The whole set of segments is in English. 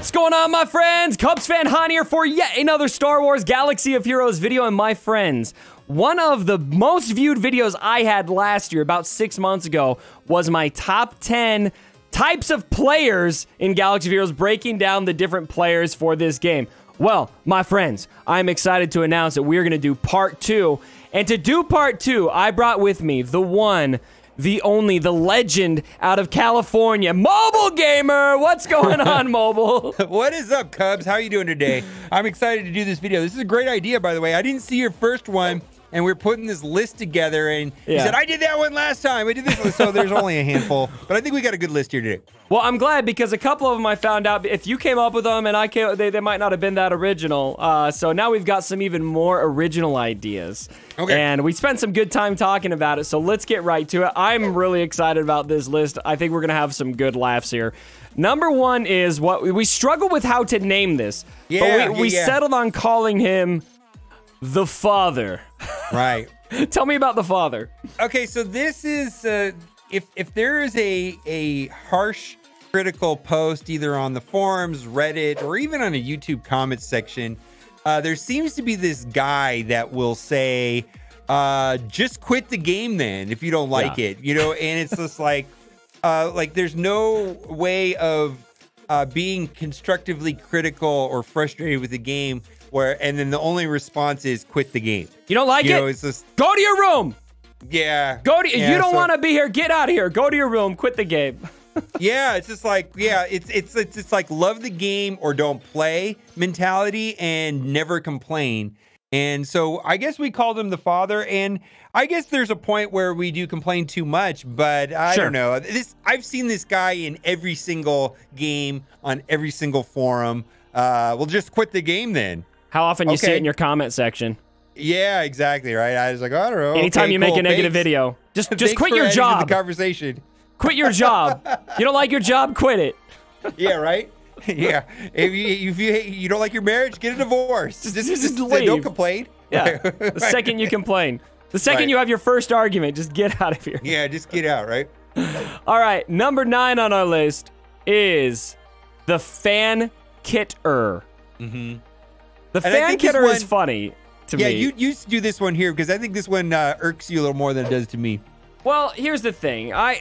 What's going on, my friends? Cubs fan Han here for yet another Star Wars Galaxy of Heroes video. And my friends, one of the most viewed videos I had last year, about 6 months ago, was my top 10 types of players in Galaxy of Heroes, breaking down the different players for this game. Well, my friends, I'm excited to announce that we're going to do part 2. And to do part 2, I brought with me the one, the only, the legend out of California, Mobilegamer. What's going on, Mobile? What is up, Cubs? How are you doing today? I'm excited to do this video. This is a great idea, by the way. I didn't see your first one, and we're putting this list together, and you said, I did that one last time. I did this one. So there's only a handful, but I think we got a good list here today. Well, I'm glad, because a couple of them I found out, if you came up with them and I came, they might not have been that original. So now we've got some even more original ideas. Okay. And we spent some good time talking about it, so let's get right to it. I'm really excited about this list. I think we're going to have some good laughs here. Number one is what we struggle with how to name this. Yeah, but we settled on calling him the Father. Right. Tell me about the Father. Okay, so this is if there is a harsh critical post either on the forums, Reddit, or even on a YouTube comments section, there seems to be this guy that will say, just quit the game then if you don't like it, you know, and it's just like there's no way of being constructively critical or frustrated with the game and then the only response is quit the game. You don't like it? It's just, go to your room. Yeah. You don't want to be here. Get out of here. Go to your room. Quit the game. Yeah, it's just like, it's like love the game or don't play mentality and never complain. And so I guess we called him the Father, and I guess there's a point where we do complain too much, but I don't know. I've seen this guy in every single game on every single forum. Well, just quit the game then. How often you see it in your comment section? Yeah, exactly, right? I was like, I don't know. Anytime you make a negative video, just quit your job. The conversation. Quit your job. You don't like your job, quit it. Yeah, right? Yeah. If you don't like your marriage, get a divorce. Just leave. Don't complain. Yeah. The second you complain. The second you have your first argument, just get out of here. Yeah, just get out, right? All right, number 9 on our list is the fan kitter. Mm-hmm. The fan kitter is funny to me. Yeah, you do this one here because I think this one irks you a little more than it does to me. Well, here's the thing. I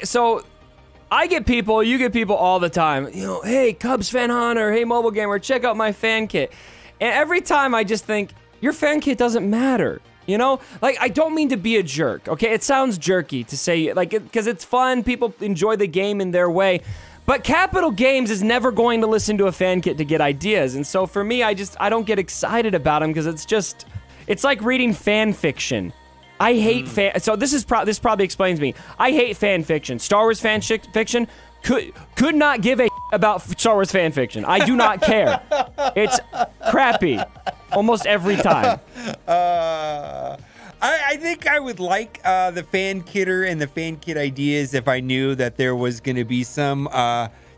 get people, you get people all the time, you know, hey, Cubs fan Hunter, hey, Mobilegamer, check out my fan kit. And every time I just think, your fan kit doesn't matter, you know? Like, I don't mean to be a jerk, okay? It sounds jerky to say, like, because it's fun, people enjoy the game in their way. But Capital Games is never going to listen to a fan kit to get ideas. And so for me, I don't get excited about them because it's like reading fan fiction. I hate so this probably explains me. I hate fan fiction. Star Wars fan fiction could not give a about Star Wars fan fiction. I do not care. It's crappy almost every time. I think I would like the fan kitter and the fan kit ideas if I knew that there was going to be some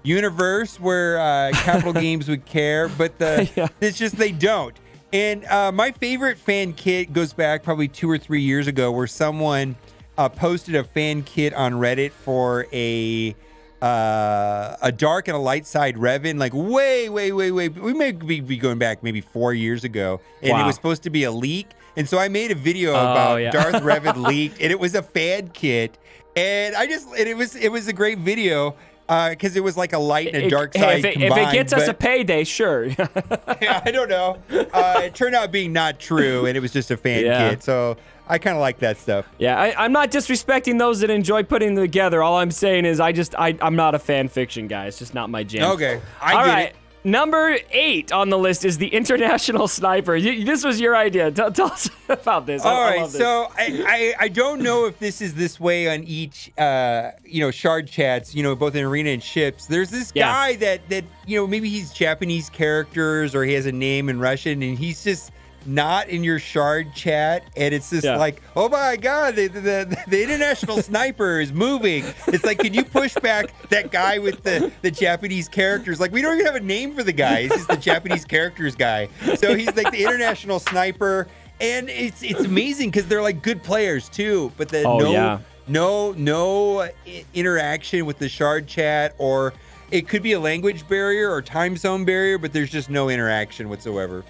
universe where Capital Games would care, but it's just they don't. And my favorite fan kit goes back probably 2 or 3 years ago, where someone posted a fan kit on Reddit for a dark and a light side Revan, like way. We may be going back maybe 4 years ago, and it was supposed to be a leak. And so I made a video about Darth Revan leaked, and it was a fan kit, and it was a great video. Because it was like a light and a dark side combined. If it gets us a payday, sure. Yeah, I don't know. It turned out being not true, and it was just a fan kit. So I kind of like that stuff. Yeah, I'm not disrespecting those that enjoy putting them together. All I'm saying is I'm not a fan fiction guy. It's just not my jam. Okay, I get it. Number 8 on the list is the International Sniper. This was your idea. Tell us about this. All right, so I don't know if this is this way on each shard chats, both in arena and ships. There's this guy that maybe he's Japanese characters or he has a name in Russian, and he's just not in your shard chat, and it's just like, oh my god, the International Sniper is moving. It's like, can you push back that guy with the Japanese characters? Like, we don't even have a name for the guy. He's just the Japanese characters guy. So he's like the International Sniper, and it's amazing because they're like good players too, but no interaction with the shard chat or it could be a language barrier or time zone barrier, but there's just no interaction whatsoever.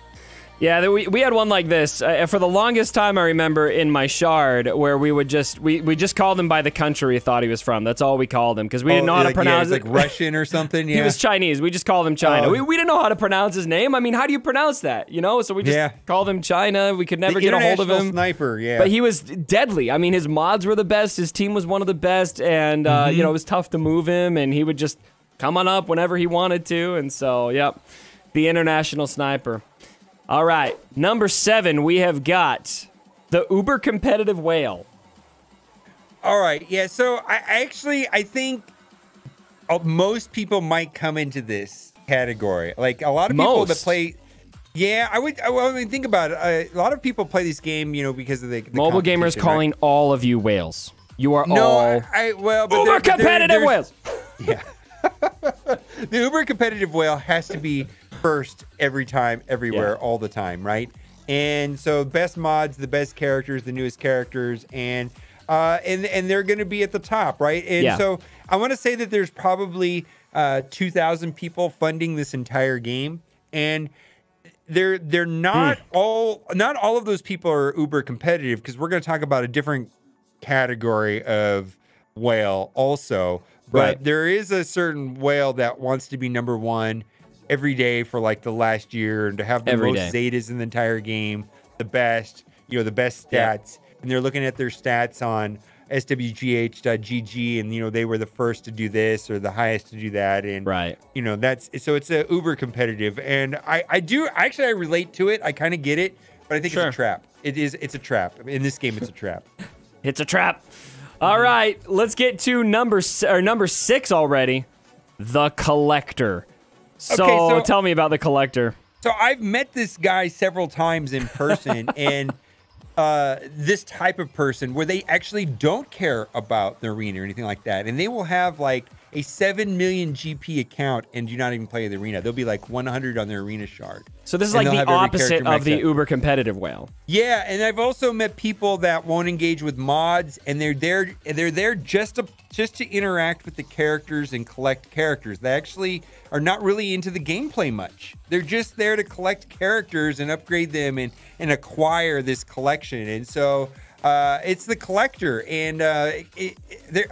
Yeah, we had one like this for the longest time. I remember in my shard where we would just we just called him by the country we thought he was from. That's all we called him because we didn't know how to pronounce it. Like Russian or something. Yeah. He was Chinese. We just called him China. We didn't know how to pronounce his name. I mean, how do you pronounce that? You know, so we just called him China. We could never get a hold of him. Sniper, yeah. But he was deadly. I mean, his mods were the best. His team was one of the best, and you know, it was tough to move him, and he would just come on up whenever he wanted to. And so, yep, the international sniper. All right, number 7, we have got the uber competitive whale. All right, yeah. So I think most people might come into this category. Like a lot of people that play. Yeah, I mean, think about it. A lot of people play this game, you know, because of the Mobilegamer is calling all of you whales. You are uber competitive whales. Yeah. The uber competitive whale has to be first every time, everywhere, all the time, right? And so best mods, the best characters, the newest characters, and they're going to be at the top, right? And so I want to say that there's probably 2,000 people funding this entire game, and they're not all of those people are uber competitive, because we're going to talk about a different category of whale also. But there is a certain whale that wants to be number 1 every day for like the last year, and to have the most Zetas in the entire game, the best, you know, the best stats. And they're looking at their stats on SWGoH.gg, and, you know, they were the first to do this or the highest to do that. And, you know, so it's a uber competitive. And I relate to it. I kind of get it, but I think it's a trap. It's a trap. In this game, it's a trap. It's a trap. All right, let's get to number 6 already. The Collector. So tell me about the Collector. So I've met this guy several times in person, and this type of person where they actually don't care about the arena or anything like that, and they will have like a 7 million GP account and do not even play the arena. They'll be like 100 on their arena shard. So this is like the opposite of the uber competitive whale. Yeah, and I've also met people that won't engage with mods, and they're there just to interact with the characters and collect characters. They actually are not really into the gameplay much. They're just there to collect characters and upgrade them and acquire this collection. And so it's the Collector, and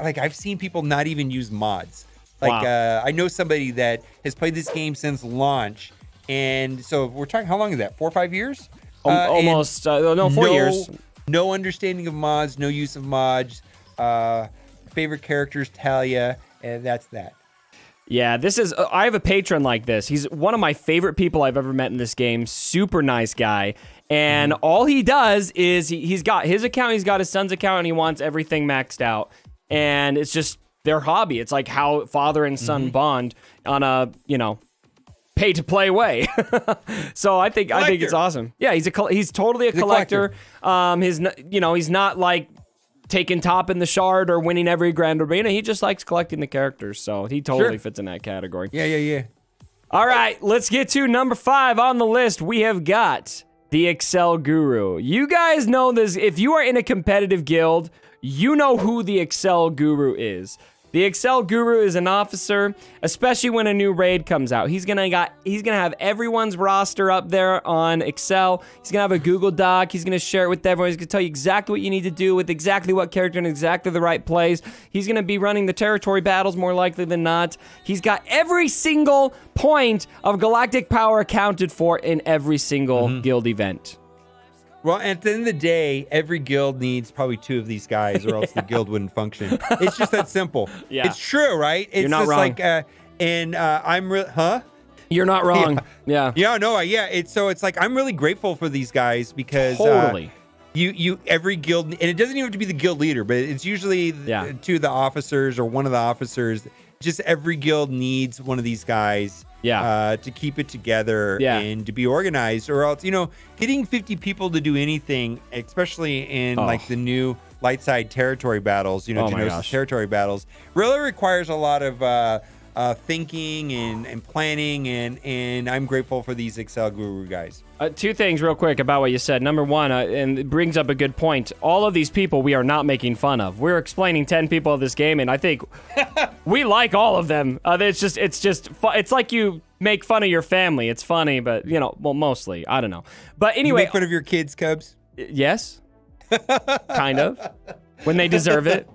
like I've seen people not even use mods. Like I know somebody that has played this game since launch, and so we're talking, how long is that? 4 or 5 years? Almost. No, 4 years. No understanding of mods, no use of mods. Favorite characters, Talia, and that's that. Yeah, this is. I have a patron like this. He's one of my favorite people I've ever met in this game. Super nice guy. And all he does is he's got his account, he's got his son's account, and he wants everything maxed out. And it's just their hobby. It's like how father and son bond on a, you know, pay to play way. So I think it's awesome. Yeah, he's totally a collector. He's not like taking top in the shard or winning every grand arena. He just likes collecting the characters. So he totally fits in that category. Yeah. All right, let's get to number 5 on the list. We have got the Excel Guru. You guys know this. If you are in a competitive guild, you know who the Excel Guru is. The Excel Guru is an officer, especially when a new raid comes out. He's gonna have everyone's roster up there on Excel. He's gonna have a Google Doc. He's gonna share it with everyone. He's gonna tell you exactly what you need to do with exactly what character in exactly the right place. He's gonna be running the territory battles more likely than not. He's got every single point of galactic power accounted for in every single guild event. Well, at the end of the day, every guild needs probably 2 of these guys, or else the guild wouldn't function. It's just that simple. Yeah. It's true, right? It's You're not just wrong. like, You're not wrong. Yeah. It's like I'm really grateful for these guys, because totally. Every guild, and it doesn't even have to be the guild leader, but it's usually 2 of the officers or one of the officers. Just every guild needs one of these guys. To keep it together and to be organized, or else, getting 50 people to do anything, especially in like the new light side territory battles, Genosis territory battles, really requires a lot of thinking and planning, and I'm grateful for these Excel Guru guys. Two things real quick about what you said. Number one, and it brings up a good point. All of these people we are not making fun of. We're explaining 10 people of this game, and I think we like all of them. It's like you make fun of your family. It's funny, but, well, mostly. I don't know. But anyway. You make fun of your kids, Cubs? Yes. Kind of. When they deserve it.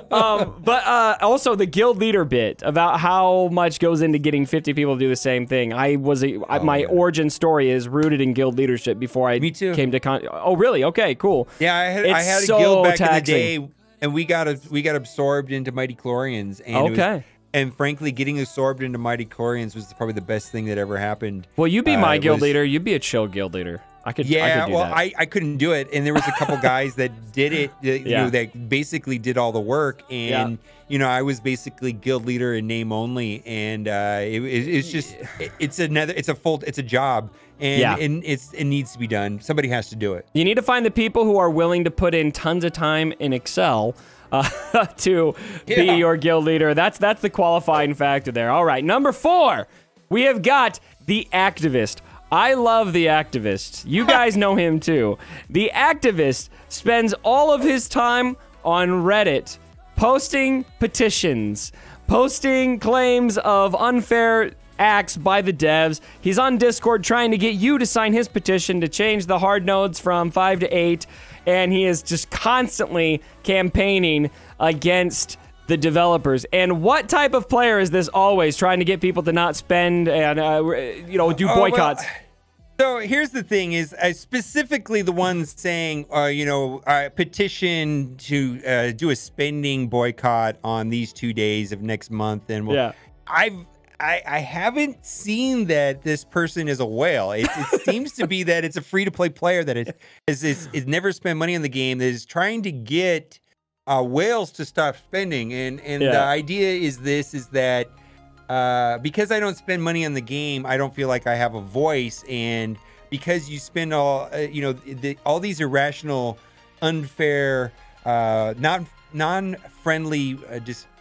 But also the guild leader bit about how much goes into getting 50 people to do the same thing. My origin story is rooted in guild leadership before I came to Oh, really? Okay, cool. Yeah, I had a guild back in the day, and we got absorbed into Mighty Chlorians. And and frankly, getting absorbed into Mighty Chlorians was probably the best thing that ever happened. Well, you'd be my guild leader. You'd be a chill guild leader. I could do that. I couldn't do it, and there was a couple guys that did it. That basically did all the work, and I was basically guild leader in name only, and it's a job, and it needs to be done. Somebody has to do it. You need to find the people who are willing to put in tons of time in Excel to be your guild leader. That's the qualifying factor there. All right, number 4, we have got the activist. I love the activist. You guys know him too. The activist spends all of his time on Reddit posting petitions, posting claims of unfair acts by the devs. He's on Discord trying to get you to sign his petition to change the hard nodes from 5 to 8, and he is just constantly campaigning against the developers. And what type of player is this always trying to get people to not spend and do boycotts? So here's the thing: is specifically the ones saying, petition to do a spending boycott on these 2 days of next month, and I haven't seen that this person is a whale. It seems to be that it's a free-to-play player that is never spent money on the game, that is trying to get whales to stop spending, and the idea is that because I don't spend money on the game, I don't feel like I have a voice, and because you spend all all these irrational, unfair, non-friendly,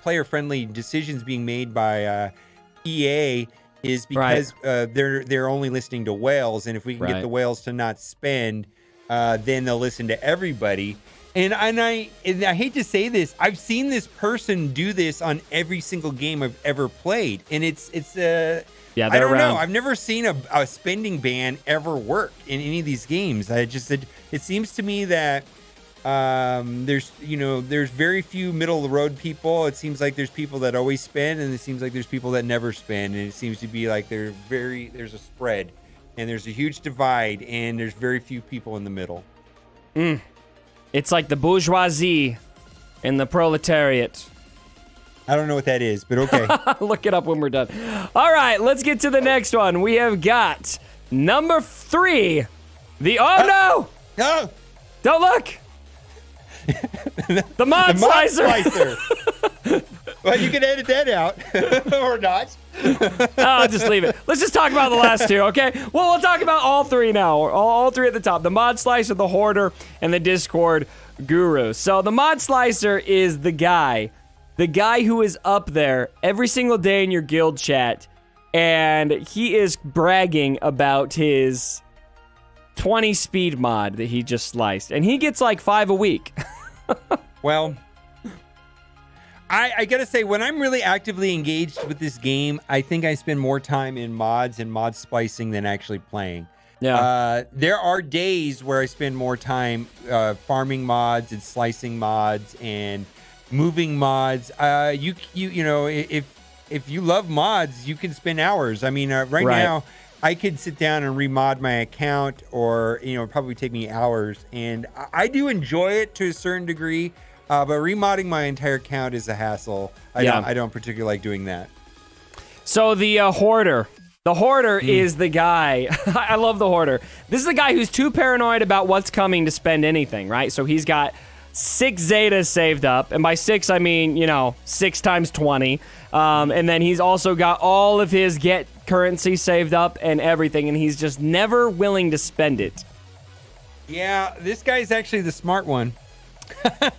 player-friendly decisions being made by EA is because they're only listening to whales, and if we can get the whales to not spend, then they'll listen to everybody. And I hate to say this, I've seen this person do this on every single game I've ever played, and it's I don't know. I've never seen a spending ban ever work in any of these games. It seems to me that there's very few middle of the road people. It seems like there's people that always spend, and it seems like there's people that never spend, and it seems to be like there's a spread, and there's a huge divide, and there's very few people in the middle. It's like the bourgeoisie and the proletariat. I don't know what that is, but okay. Look it up when we're done. All right, let's get to the next one. We have got number 3. No! Don't look! The mod slicer! Well, you can edit that out. Or not. I'll just leave it. Let's just talk about the last 2, okay? Well, we'll talk about all 3 now. All 3 at the top. The mod slicer, the hoarder, and the Discord guru. So the mod slicer is the guy who is up there every single day in your guild chat, and he is bragging about his 20 speed mod that he just sliced. And he gets like 5 a week. Well, I gotta say, when I'm really actively engaged with this game, I think I spend more time in mods and mod splicing than actually playing. Yeah. There are days where I spend more time farming mods and slicing mods and moving mods. If you love mods, you can spend hours. I mean, right now, I could sit down and remod my account, or it'd probably take me hours, and I do enjoy it to a certain degree. But remodding my entire account is a hassle. I don't particularly like doing that. So the hoarder. The hoarder is the guy. I love the hoarder. This is the guy who's too paranoid about what's coming to spend anything, right? So he's got 6 Zetas saved up. And by 6, I mean, 6 times 20. And then he's also got all of his get currency saved up and everything. And he's just never willing to spend it. Yeah, this guy's actually the smart one.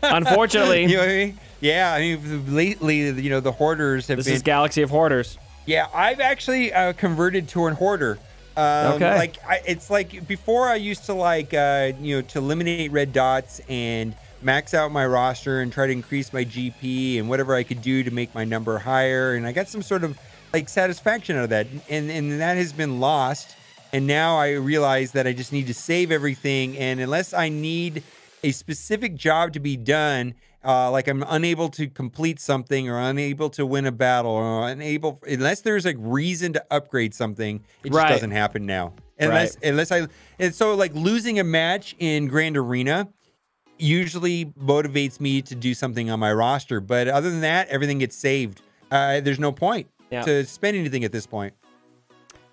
Unfortunately. You know what I mean? Yeah, I mean, lately, you know, the hoarders have This been... is Galaxy of Hoarders. Yeah, I've actually converted to a hoarder. Okay. Like, it's like before I used to like, you know, to eliminate red dots and max out my roster and try to increase my GP and whatever I could do to make my number higher. And I got some sort of like satisfaction out of that. And that has been lost. And now I realize that I just need to save everything. And unless I need a specific job to be done, like I'm unable to complete something or unable to win a battle or unable, unless there's like reason to upgrade something, it just doesn't happen now. Unless and so like losing a match in Grand Arena usually motivates me to do something on my roster. But other than that, everything gets saved. There's no point to spend anything at this point.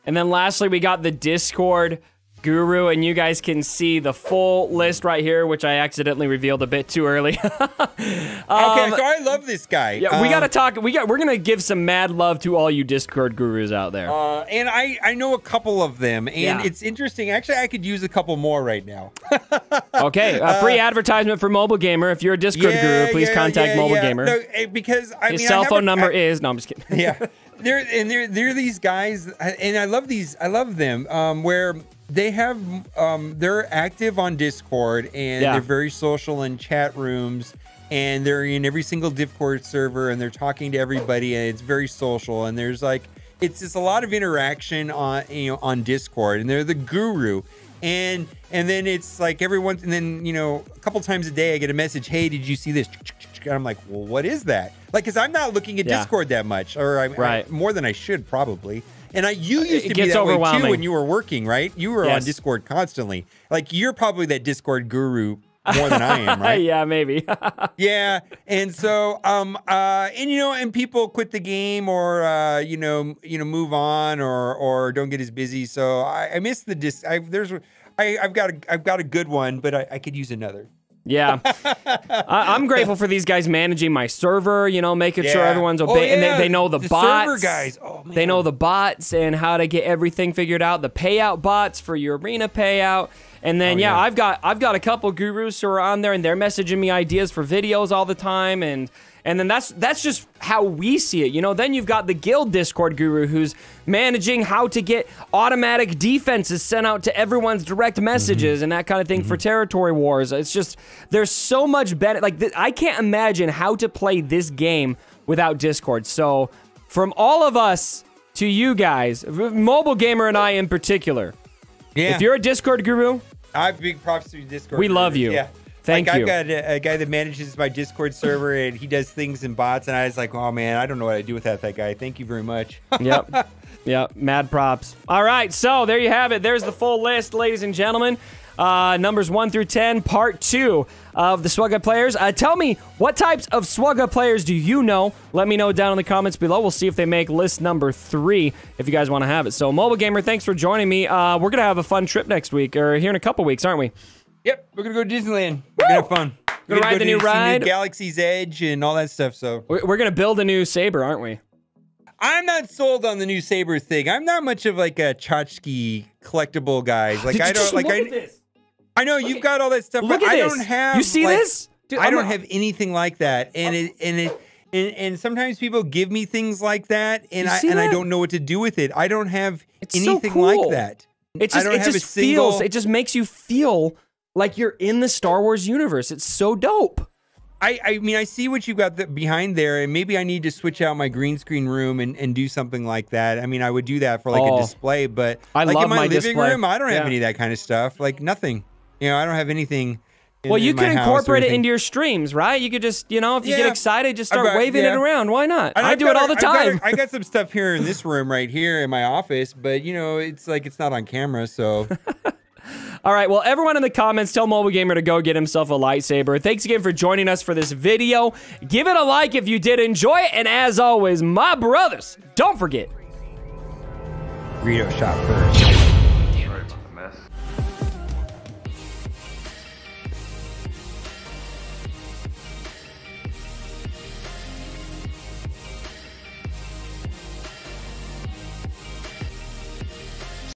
And then lastly, we got the Discord Guru, and you guys can see the full list right here, which I accidentally revealed a bit too early. Okay, so I love this guy. Yeah, we gotta talk. We're gonna give some mad love to all you Discord gurus out there. And I know a couple of them, and it's interesting. Actually, I could use a couple more right now. Okay, free advertisement for Mobilegamer. If you're a Discord guru, please contact Mobilegamer. No, because his cell phone number is. No, I'm just kidding. Yeah, they're these guys, and I love these. I love them. Where they have they're active on Discord, and they're very social in chat rooms, and they're in every single Discord server, and they're talking to everybody, and it's very social, and there's like it's just a lot of interaction on on Discord, and they're the guru. And then it's like everyone, and then a couple times a day I get a message, hey, did you see this? And I'm like, well, what is that? Like, because I'm not looking at Discord that much, or I more than I should probably. And you used to be that way too when you were working, right? You were on Discord constantly. Like, you're probably that Discord guru more than I am, right? Yeah, maybe. Yeah, and so and people quit the game or move on or don't get as busy. So I miss the I've got a good one, but I could use another. Yeah, I'm grateful for these guys managing my server, making sure everyone's obeying. And they know the bots. Server guys. Oh, man. They know the bots and how to get everything figured out. The payout bots for your arena payout. And then I've got a couple gurus who are on there, and they're messaging me ideas for videos all the time, and then that's just how we see it. Then you've got the guild Discord guru who's managing how to get automatic defenses sent out to everyone's direct messages and that kind of thing for territory wars. It's just there's so much better. Like I can't imagine how to play this game without Discord. So from all of us to you guys, Mobilegamer and I in particular, if you're a Discord guru, I have big props to Discord. We love you. Yeah. Thank you. I've got a guy that manages my Discord server, and he does things in bots, and I was like, oh, man, I don't know what I'd do without that guy. Thank you very much. Yep. Mad props. All right, so there you have it. There's the full list, ladies and gentlemen. Numbers 1 through 10, part 2 of the SWGoH players. Tell me, what types of SWGoH players do you know? Let me know down in the comments below. We'll see if they make list number 3 if you guys want to have it. So, Mobilegamer, thanks for joining me. We're going to have a fun trip next week, or here in a couple weeks, aren't we? Yep, we're going to go to Disneyland. We're going to have fun. We're going to ride the new ride. Galaxy's Edge and all that stuff. So we're going to build a new Saber, aren't we? I'm not sold on the new Saber thing. I'm not much of like a tchotchke collectible guys. Like I don't like look at this. I know you've got all that stuff, look but at I this. don't have. You see this? Dude, I don't have anything like that, and sometimes people give me things like that, and I don't know what to do with it. I don't have anything like that. It just makes you feel like you're in the Star Wars universe. It's so dope. I mean, I see what you've got behind there, and maybe I need to switch out my green screen room and do something like that. I mean, I would do that for like a display, but I like love in my living display. room, I don't have any of that kind of stuff. Like nothing. I don't have anything. Well, you can incorporate it into your streams, right? You could just, if you get excited, just start waving it around. Why not? I do it all the time. I got some stuff here in this room right here in my office, but it's like it's not on camera, so. All right, well, everyone in the comments, tell Mobilegamer to go get himself a lightsaber. Thanks again for joining us for this video. Give it a like if you did enjoy it, and as always, my brothers, don't forget. Rito shot first.